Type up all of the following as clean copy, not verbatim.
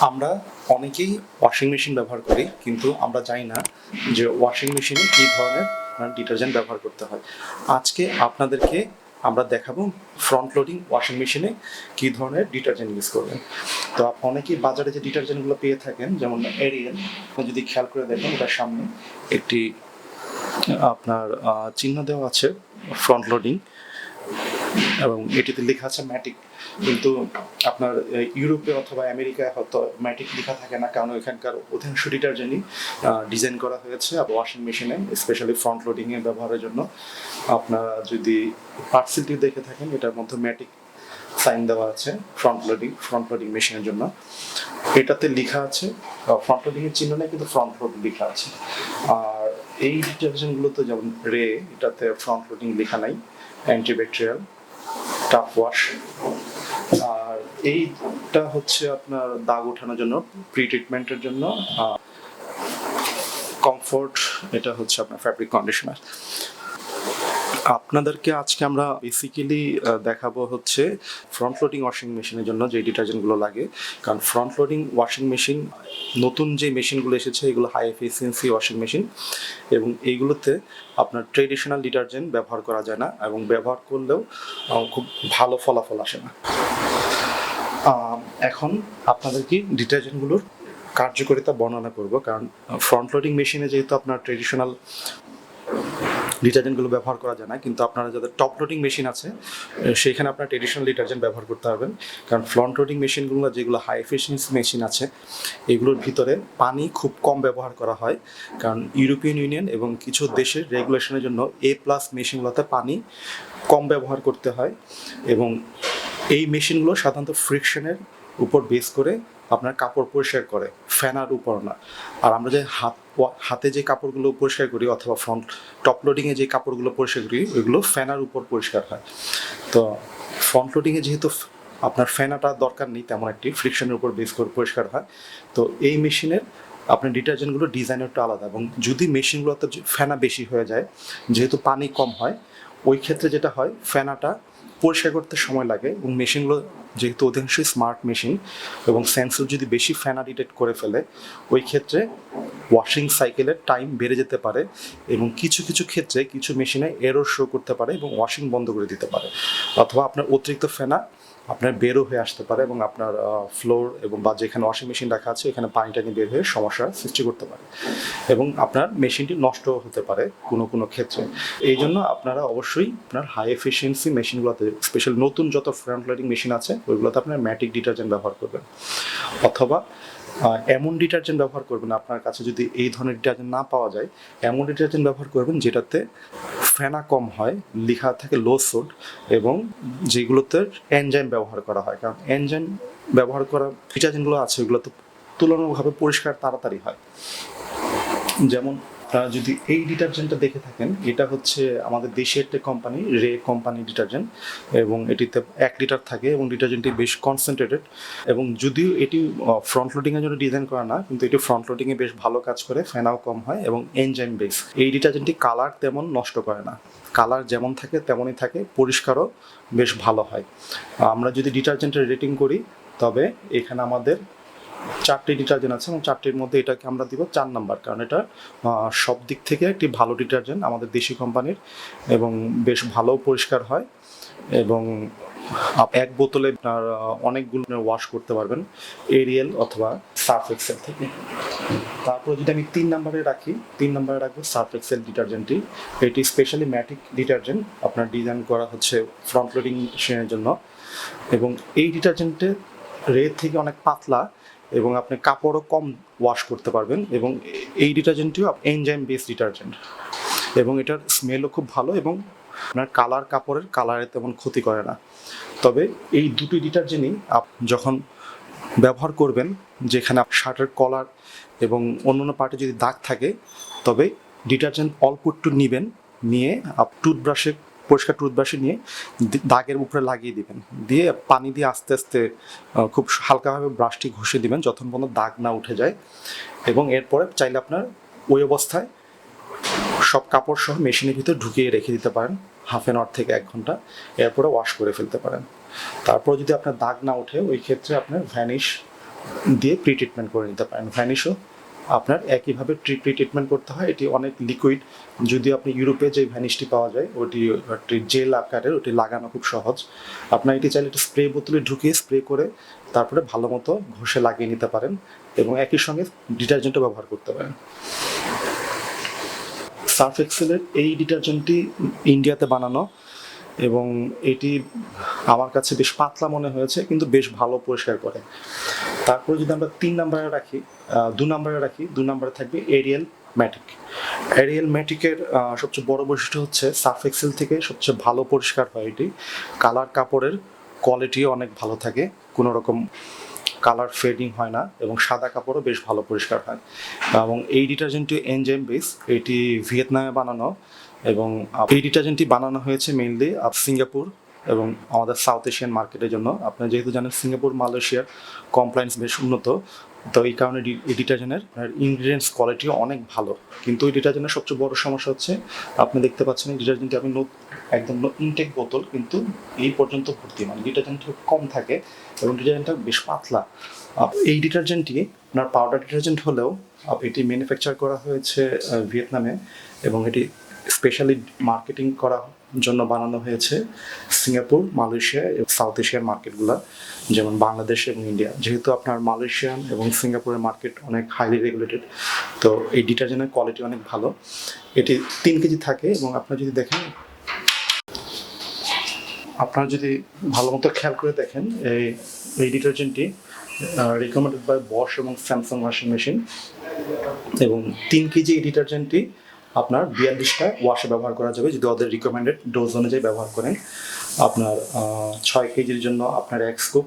আমরা অনেকেই washing machine ব্যবহার করি, কিন্তু আমরা জানি না যে ওয়াশিং মেশিনে কী ধরনের ডিটারজেন্ট ব্যবহার করতে হয়। আজকে আপনাদেরকে আমরা দেখাবো ফ্রন্ট লোডিং ওয়াশিং মেশিনে কী ধরনের ডিটারজেন্ট ইউজ করবেন। তো অনেকেই বাজারে যে ডিটারজেন্টগুলো পেয়ে থাকেন, যেমন এরিয়াল, যদি খেয়াল করে দেখেন এটার সামনে একটি আপনার চিহ্ন দেওয়া আছে ফ্রন্ট লোডিং, এবং এটিতে লেখা আছে ম্যাটিক। কিন্তু আপনার ইউরোপে অথবা আমেরিকায় হয়তো ম্যাটিক লেখা থাকে না, কারণ এখানকার অধিকাংশ ডিটারজেন্টই ডিজাইন করা হয়েছে ওয়াশিং মেশিনে স্পেশালি ফ্রন্ট লোডিংয়ে ব্যবহারের জন্য। আপনারা যদি পার্সেলটি দেখে থাকেন, এটার মধ্যে ম্যাটিক সাইন দেওয়া আছে ফ্রন্ট লোডিং মেশিনের জন্য। এটাতে লেখা আছে ফ্রন্ট লোডিংয়ের চিহ্ন নেই, কিন্তু ফ্রন্ট লোড লেখা আছে। আর এই ডিটারজেন্টগুলোতে যেমন এটাতে ফ্রন্ট লোডিং লেখা নাই, অ্যান্টিব্যাকটেরিয়াল, টাফ ওয়াশ। আর এইটা হচ্ছে আপনার দাগ ওঠানোর জন্য, প্রি ট্রিটমেন্টের জন্য। কমফোর্ট, এটা হচ্ছে আপনার ফ্যাব্রিক কন্ডিশনার। আপনাদেরকে আজকে আমরা বেসিক্যালি দেখাবো হচ্ছে ফ্রন্ট লোডিং ওয়াশিং মেশিনের জন্য যে ডিটারজেন্টগুলো লাগে। কারণ ফ্রন্ট লোডিং ওয়াশিং মেশিন, নতুন যে মেশিনগুলো এসেছে এগুলো হাই এফিসিয়েন্সি ওয়াশিং মেশিন, এবং এইগুলোতে আপনার ট্রেডিশনাল ডিটারজেন্ট ব্যবহার করা যায় না, এবং ব্যবহার করলেও খুব ভালো ফলাফল আসে না। এখন আপনাদেরকে ডিটারজেন্টগুলোর কার্যকারিতা বর্ণনা করব। কারণ ফ্রন্ট লোডিং মেশিনে যেহেতু আপনার ট্রেডিশনাল ডিটারজেন্টগুলো ব্যবহার করা যায় না, কিন্তু আপনারা যাদের টপ লোডিং মেশিন আছে সেইখানে আপনার ট্রেডিশনাল ডিটারজেন্ট ব্যবহার করতে পারবেন। কারণ ফ্রন্ট লোডিং মেশিনগুলো যেগুলো হাই এফিসিয়েন্সি মেশিন আছে, এগুলোর ভিতরে পানি খুব কম ব্যবহার করা হয়। কারণ ইউরোপিয়ান ইউনিয়ন এবং কিছু দেশের রেগুলেশনের জন্য A+ মেশিনগুলোতে পানি কম ব্যবহার করতে হয়, এবং এই মেশিনগুলো সাধারণত ফ্রিকশনের উপর বেস করে আপনার কাপড় পরিষ্কার করে, ফ্যানার উপর না। আর আমরা যে হাতে যে কাপড়গুলো পরিষ্কার করি অথবা ফ্রন্ট টপ লোডিংয়ে যে কাপড়গুলো পরিষ্কার করি, ওইগুলো ফ্যানার উপর পরিষ্কার হয়। তো ফ্রন্ট লোডিংয়ে যেহেতু আপনার ফ্যানাটা দরকার নেই, তেমন একটি ফ্রিকশনের উপর বেস করে পরিষ্কার হয়। তো এই মেশিনের আপনার ডিটারজেন্টগুলো ডিজাইন একটু আলাদা, এবং যদি মেশিনগুলোতে ফ্যানা বেশি হয়ে যায়, যেহেতু পানি কম হয়, ওই ক্ষেত্রে যেটা হয় ফ্যানাটা পরিষ্কার করতে সময় লাগে, এবং মেশিনগুলো যেহেতু অধিকাংশই স্মার্ট মেশিন এবং সেন্সর যদি বেশি ফ্যানা ডিটেক্ট করে ফেলে, ওই ক্ষেত্রে ওয়াশিং সাইকেলের টাইম বেড়ে যেতে পারে, এবং কিছু কিছু ক্ষেত্রে কিছু মেশিনে এরর শো করতে পারে এবং ওয়াশিং বন্ধ করে দিতে পারে, অথবা আপনার অতিরিক্ত ফ্যানা আপনার বেরও হয়ে আসতে পারে এবং আপনার ফ্লোর এবং বা যেখানে ওয়াশিং মেশিন রাখা আছে এখানে পানি টানি বের হয়ে সমস্যার সৃষ্টি করতে পারে, এবং আপনার মেশিনটি নষ্ট হতে পারে কোনো কোনো ক্ষেত্রে। এই জন্য আপনারা অবশ্যই আপনার হাই এফিসিয়েন্সি মেশিনগুলোতে, স্পেশাল নতুন যত ফ্রন্ট লোডিং মেশিন আছে ওইগুলোতে আপনার ম্যাটিক ডিটারজেন্ট ব্যবহার করবেন, অথবা এমন ডিটারজেন্ট ব্যবহার করবেন, আপনার কাছে যদি এই ধরনের ডিটারজেন্ট না পাওয়া যায়, এমন ডিটারজেন্ট ব্যবহার করবেন যেটাতে ফেনা কম হয়, লেখা থাকে লো সোড, এবং যেগুলোতে এনজাইম ব্যবহার করা হয়। কারণ এনজাইম ব্যবহার করা ডিটারজেন্টগুলো আছে ওগুলোতে তুলনামূলকভাবে পরিষ্কার তাড়াতাড়ি হয়। যেমন যদি এই ডিটারজেন্টটা দেখে থাকেন, এটা হচ্ছে আমাদের দেশের একটা কোম্পানি, কোম্পানি ডিটারজেন্ট, এবং এটিতে 1 লিটার থাকে এবং ডিটারজেন্টটি বেশ কনসেন্ট্রেটেড। এবং যদিও এটি ফ্রন্ট লোডিংয়ের জন্য ডিজাইন করা না, কিন্তু এটি ফ্রন্ট লোডিংয়ে বেশ ভালো কাজ করে, ফেনাও কম হয় এবং এনজাইম বেস। এই ডিটারজেন্টটি কালার তেমন নষ্ট করে না, কালার যেমন থাকে তেমনই থাকে, পরিষ্কারও বেশ ভালো হয়। আমরা যদি ডিটারজেন্টের রেটিং করি, তবে এখানে আমাদের 4টি ডিটারজেন্ট আছে, এবং 4টির মধ্যে এটাকে আমরা দিব 4 নাম্বার, কারণ এটা সব দিক থেকে একটি ভালো ডিটারজেন্ট আমাদের দেশি কোম্পানির, এবং বেশ ভালো পরিষ্কার হয়, এবং এক বোতলে আপনার অনেকগুলো ওয়াশ করতে পারবেন এরিয়াল অথবা সার্ফ এক্সেল থেকে। তারপরে যদি আমি 3 নাম্বারে রাখি, 3 নাম্বারে রাখবো সার্ফ এক্সেল ডিটারজেন্টটি। এটি স্পেশালি ম্যাটিক ডিটারজেন্ট, আপনার ডিজাইন করা হচ্ছে ফ্রন্ট লোডিং মেশিনের জন্য, এবং এই ডিটারজেন্টের রেট থেকে অনেক পাতলা, এবং আপনি কাপড়ও কম ওয়াশ করতে পারবেন, এবং এই ডিটারজেন্টটিও এনজাইম বেস ডিটারজেন্ট, এবং এটার স্মেলও খুব ভালো, এবং আপনার কাপড়ের কালারে তেমন ক্ষতি করে না। তবে এই দুটি ডিটারজেন্টই যখন ব্যবহার করবেন, যেখানে শার্টের কলার এবং অন্যান্য পার্টে যদি দাগ থাকে, তবে ডিটারজেন্ট অল্প একটু নেবেন, নিয়ে পরিষ্কার টুথব্রাশে নিয়ে দাগের উপরে লাগিয়ে দিবেন, দিয়ে পানি দিয়ে আস্তে আস্তে খুব হালকাভাবে ব্রাশটি ঘষে দিবেন যতক্ষণ পর্যন্ত দাগ না উঠে যায়। এবং এরপরে চাইলে আপনার ওই অবস্থায় সব কাপড় সহ মেশিনের ভিতর ঢুকিয়ে রেখে দিতে পারেন হাফ অ্যান আওয়ার থেকে 1 ঘন্টা, এরপরে ওয়াশ করে ফেলতে পারেন। তারপর যদি আপনার দাগ না ওঠে, ওই ক্ষেত্রে আপনার ভ্যানিশ দিয়ে প্রি ট্রিটমেন্ট করে নিতে পারেন। ভ্যানিশও আপনার একইভাবে প্রি ট্রিটমেন্ট করতে হয়। এটি অনেক লিকুইড, যদি আপনি ইউরোপে যে ভ্যানিশটি পাওয়া যায় ওটি জেল আকারের, ওটি লাগানো খুব সহজ। আপনার এটি চাইলে একটু স্প্রে বোতলে ঢুকিয়ে স্প্রে করে তারপরে ভালো মতো ঘষে লাগিয়ে নিতে পারেন এবং একই সঙ্গে ডিটারজেন্টও ব্যবহার করতে পারেন। সার্ফ এক্সেলের এই ডিটারজেন্টটি ইন্ডিয়াতে বানানো এবং এটি আমার কাছে বেশ পাতলা মনে হয়েছে, কিন্তু বেশ ভালো পরিষ্কার করে। তারপরে যদি আমরা 3 নম্বরে রাখি, 2 নম্বরে রাখি, 2 নম্বরে থাকবে এরিয়াল ম্যাটিক। এরিয়াল ম্যাটিকের সবচেয়ে বড় বৈশিষ্ট্য হচ্ছে সার্ফ এক্সেল থেকে সবচেয়ে ভালো পরিষ্কার হয় এটি। কালার কাপড়ের কোয়ালিটিও অনেক ভালো থাকে, কোনো রকম কালার ফেডিং হয় না এবং সাদা কাপড়ও বেশ ভালো পরিষ্কার হয়। এবং এই ডিটারজেন্টটি এনজাইম বেস, এটি ভিয়েতনামে বানানো এবং এই ডিটারজেন্টটি বানানো হয়েছে মেইনলি সিঙ্গাপুর এবং আমাদের সাউথ এশিয়ান মার্কেটের জন্য। আপনি যেহেতু জানেন সিঙ্গাপুর মালয়েশিয়ার কমপ্লায়েন্স বেশ উন্নত, তো এই কারণে এই ডিটারজেন্টের ইনগ্রিডিয়েন্টস কোয়ালিটিও অনেক ভালো। কিন্তু এই ডিটারজেন্টের সবচেয়ে বড় সমস্যা হচ্ছে, আপনি দেখতে পাচ্ছেন এই ডিটারজেন্টটি আমি একদম ইনটেক বোতল, কিন্তু এই পর্যন্ত ভর্তি, মানে ডিটারজেন্ট কম থাকে এবং ডিটারজেন্টটা বেশ পাতলা। এই ডিটারজেন্টটি আপনার পাউডার ডিটারজেন্ট হলেও এটি ম্যানুফ্যাকচার করা হয়েছে ভিয়েতনামে এবং এটি স্পেশালি মার্কেটিং করার জন্য বানানো হয়েছে সিঙ্গাপুর, মালয়েশিয়া এবং সাউথ এশিয়ার মার্কেটগুলো, যেমন বাংলাদেশ এবং ইন্ডিয়া। যেহেতু আপনার মালয়েশিয়ান এবং সিঙ্গাপুরের মার্কেট অনেক হাইলি রেগুলেটেড, তো এই ডিটারজেন্টের কোয়ালিটি অনেক ভালো। এটি 3 কেজি থাকে এবং আপনারা যদি দেখেন, আপনারা যদি ভালো মতো খেয়াল করে দেখেন, এই ডিটারজেন্টটি রিকমেন্ডেড বাই বশ এবং স্যামসাং ওয়াশিং মেশিন এবং 3 কেজি এই ডিটারজেন্টটি আপনার 42টা ওয়াশে ব্যবহার করা যাবে যদি ওদের রিকমেন্ডেড ডোজ অনুযায়ী ব্যবহার করেন। আপনার 6 কেজির জন্য আপনার 1 স্কুপ,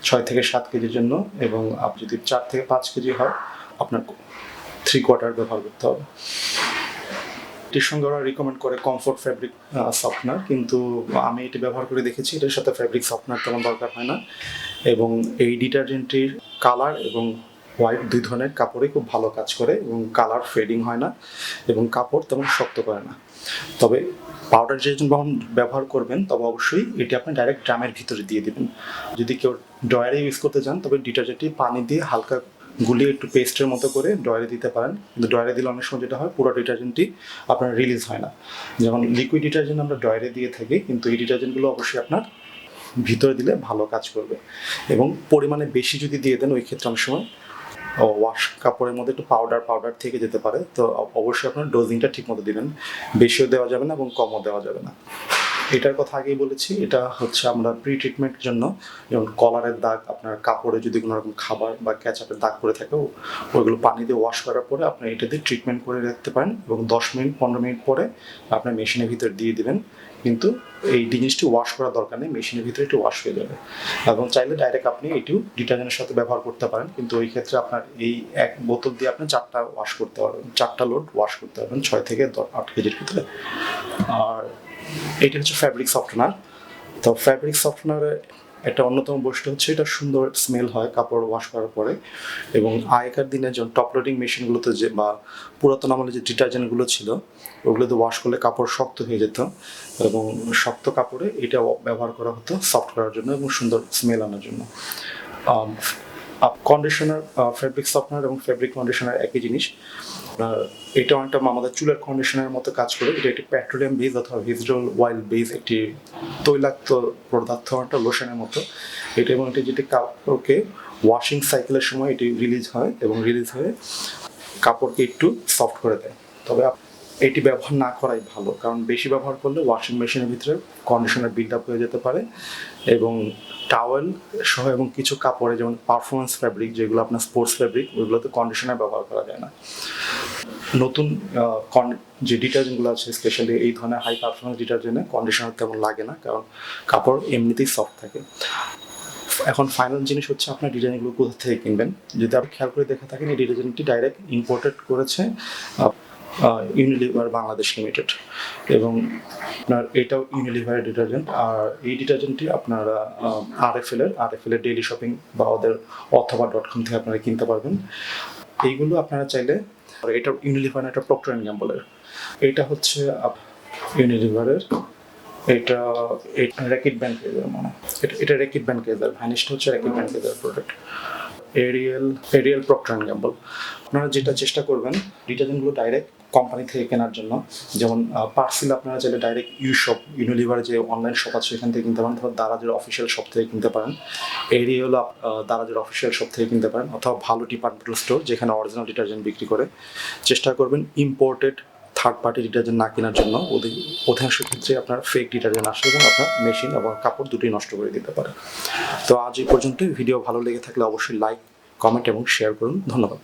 6 থেকে 7 কেজির জন্য, এবং আপনি যদি 4 থেকে 5 কেজি হয় আপনার 3/4 ব্যবহার করতে হবে। এটির সঙ্গে ওরা রিকমেন্ড করে কমফোর্ট ফ্যাব্রিক সফটনার, কিন্তু আমি এটি ব্যবহার করে দেখেছি এটার সাথে ফ্যাব্রিক সফটনার তেমন দরকার হয় না। এবং এই ডিটারজেন্টটির কালার এবং হোয়াইট 2 ধরনের কাপড়ে খুব ভালো কাজ করে এবং কালার ফেডিং হয় না এবং কাপড় তেমন শক্ত করে না। তবে পাউডার ডিটারজেন্ট যখন ব্যবহার করবেন তবে অবশ্যই এটি আপনি ডাইরেক্ট ড্রামের ভিতরে দিয়ে দেবেন। যদি কেউ ড্রয়ারে ইউজ করতে চান তবে ডিটারজেন্টটি পানি দিয়ে হালকা গুলিয়ে একটু পেস্টের মতো করে ড্রয়ারে দিতে পারেন, কিন্তু ড্রয়ারে দিলে অনেক সময় যেটা হয় পুরো ডিটারজেন্টটি আপনার রিলিজ হয় না। যেমন লিকুইড ডিটারজেন্ট আমরা ড্রয়ারে দিয়ে থাকি, কিন্তু এই ডিটারজেন্টগুলো অবশ্যই আপনার ভিতরে দিলে ভালো কাজ করবে এবং পরিমাণে বেশি যদি দিয়ে দেন ওই ক্ষেত্রে অনেক সময় ওয়াশ কাপড়ের মধ্যে একটু পাউডার থেকে যেতে পারে। তো অবশ্যই আপনার ডোজিংটা ঠিক মতো দিবেন, বেশিও দেওয়া যাবে না এবং কমও দেওয়া যাবে না। এটার কথা আগেই বলেছি, এটা হচ্ছে আমরা প্রি ট্রিটমেন্টের জন্য, যেমন কলারের দাগ, আপনার কাপড়ে যদি কোনো রকম খাবার বা ক্যাচআপের দাগ পড়ে থাকে ওইগুলো পানি দিয়ে ওয়াশ করার পরে আপনি এটা দিয়ে ট্রিটমেন্ট করে রাখতে পারেন এবং 10 মিনিট 15 মিনিট পরে আপনার মেশিনের ভিতরে দিয়ে দিবেন। কিন্তু এই জিনিসটি ওয়াশ করার দরকার নেই, মেশিনের ভিতরে একটু ওয়াশ হয়ে যাবে এবং চাইলে ডাইরেক্ট আপনি এটিও ডিটারজেন্টের সাথে ব্যবহার করতে পারেন, কিন্তু ওই ক্ষেত্রে আপনার এই 1 বোতল দিয়ে আপনি 4টা ওয়াশ করতে পারবেন, 4টা লোড ওয়াশ করতে পারবেন 6 থেকে 8 কেজির ভিতরে। আর এটা হচ্ছে ফ্যাব্রিক সফটনার। তো ফ্যাব্রিক সফটনারের একটা অন্যতম বৈশিষ্ট্য হচ্ছে এটা সুন্দর স্মেল হয় কাপড় ওয়াশ করার পরে। এবং আগেকার দিনে যখন টপ লোডিং মেশিনগুলোতে যে বা পুরাতন আমলে যে ডিটারজেন্টগুলো ছিল ওগুলোতে ওয়াশ করলে কাপড় শক্ত হয়ে যেত এবং শক্ত কাপড়ে এটা ব্যবহার করা হতো সফট করার জন্য এবং সুন্দর স্মেল আনার জন্য। কন্ডিশনার, ফ্যাব্রিক সফটনার এবং ফ্যাব্রিক কন্ডিশনার একই জিনিস। এটা অনেকটা আমাদের চুলের কন্ডিশনারের মতো কাজ করে। এটা একটি পেট্রোলিয়াম বেস অথবা ভেজিটেবল অয়েল বেস, একটি তৈলাক্ত পদার্থ, একটা লোশনের মতো এটা। এবং এটি যেটি কাপড়কে ওয়াশিং সাইকেলের সময় এটি রিলিজ হয় এবং রিলিজ হয়ে কাপড়কে একটু সফট করে দেয়। তবে এটি ব্যবহার না করাই ভালো, কারণ বেশি ব্যবহার করলে ওয়াশিং মেশিনের ভিতরে কন্ডিশনার বিল্ড আপ হয়ে যেতে পারে এবং টাওয়েল সহ এবং কিছু কাপড়ে যেমন পারফরমেন্স ফ্যাব্রিক, যেগুলো আপনার স্পোর্টস ফ্যাব্রিক, ওইগুলোতে কন্ডিশনার ব্যবহার করা যায় না। নতুন যে ডিটারজেন্টগুলো আছে স্পেশালি এই ধরনের হাই পারফরমেন্স ডিটারজেন্টে কন্ডিশনার তেমন লাগে না, কারণ কাপড় এমনিতেই সফট থাকে। এখন ফাইনাল জিনিস হচ্ছে আপনার ডিটারজেন্টগুলো কোথা থেকে কিনবেন। যদি আপনি খেয়াল করে দেখে থাকেন এই ডিটারজেন্টটি ডাইরেক্ট ইম্পোর্টেড করেছে ইউনিলিভার বাংলাদেশ লিমিটেড এবং আপনার এটাও ইউনিলিভারের ডিটারজেন্ট। আর এই ডিটারজেন্টটি আপনারা আরএফএল এর ডেইলি শপিং বা ওদের অথবা .com থেকে আপনারা কিনতে পারবেন। এইগুলো আপনারা চাইলে, এটা ইউনিলিভার, এটা প্রক্টর অ্যান্ড গ্যাম্বলের, এটা হচ্ছে ইউনিলিভারের, এটা র্যাকেট ব্যান্ড কেজার, মানে এটা র্যাকেট ব্যান্ড কেজার, ভ্যানিশটা হচ্ছে Reckitt Benckiser product. Ariel Procter and Gamble. আপনারা যেটা চেষ্টা করবেন ডিটারজেন্টগুলো ডাইরেক্ট কোম্পানি থেকে কেনার জন্য, যেমন পার্সিল আপনারা চাইলে ডাইরেক্ট ইউনিলিভার যে অনলাইন শপ আছে সেখান থেকে কিনতে পারেন, অথবা দারাজের অফিসিয়াল শপ থেকে কিনতে পারেন। এরিয়াল দারাজের অফিসিয়াল শপ থেকে কিনতে পারেন, অথবা ভালো ডিপার্টমেন্টাল স্টোর যেখানে অরিজিনাল ডিটারজেন্ট বিক্রি করে। চেষ্টা করবেন ইম্পোর্টেড থার্ড পার্টি ডিটারজেন্ট না কেনার জন্য। অধিকাংশ ক্ষেত্রে আপনার ফেক ডিটারজেন্ট আসে এবং আপনার মেশিন এবং কাপড় দুটোই নষ্ট করে দিতে পারে। তো আজ এই পর্যন্তই। ভিডিও ভালো লেগে থাকলে অবশ্যই লাইক, কমেন্ট এবং শেয়ার করুন। ধন্যবাদ।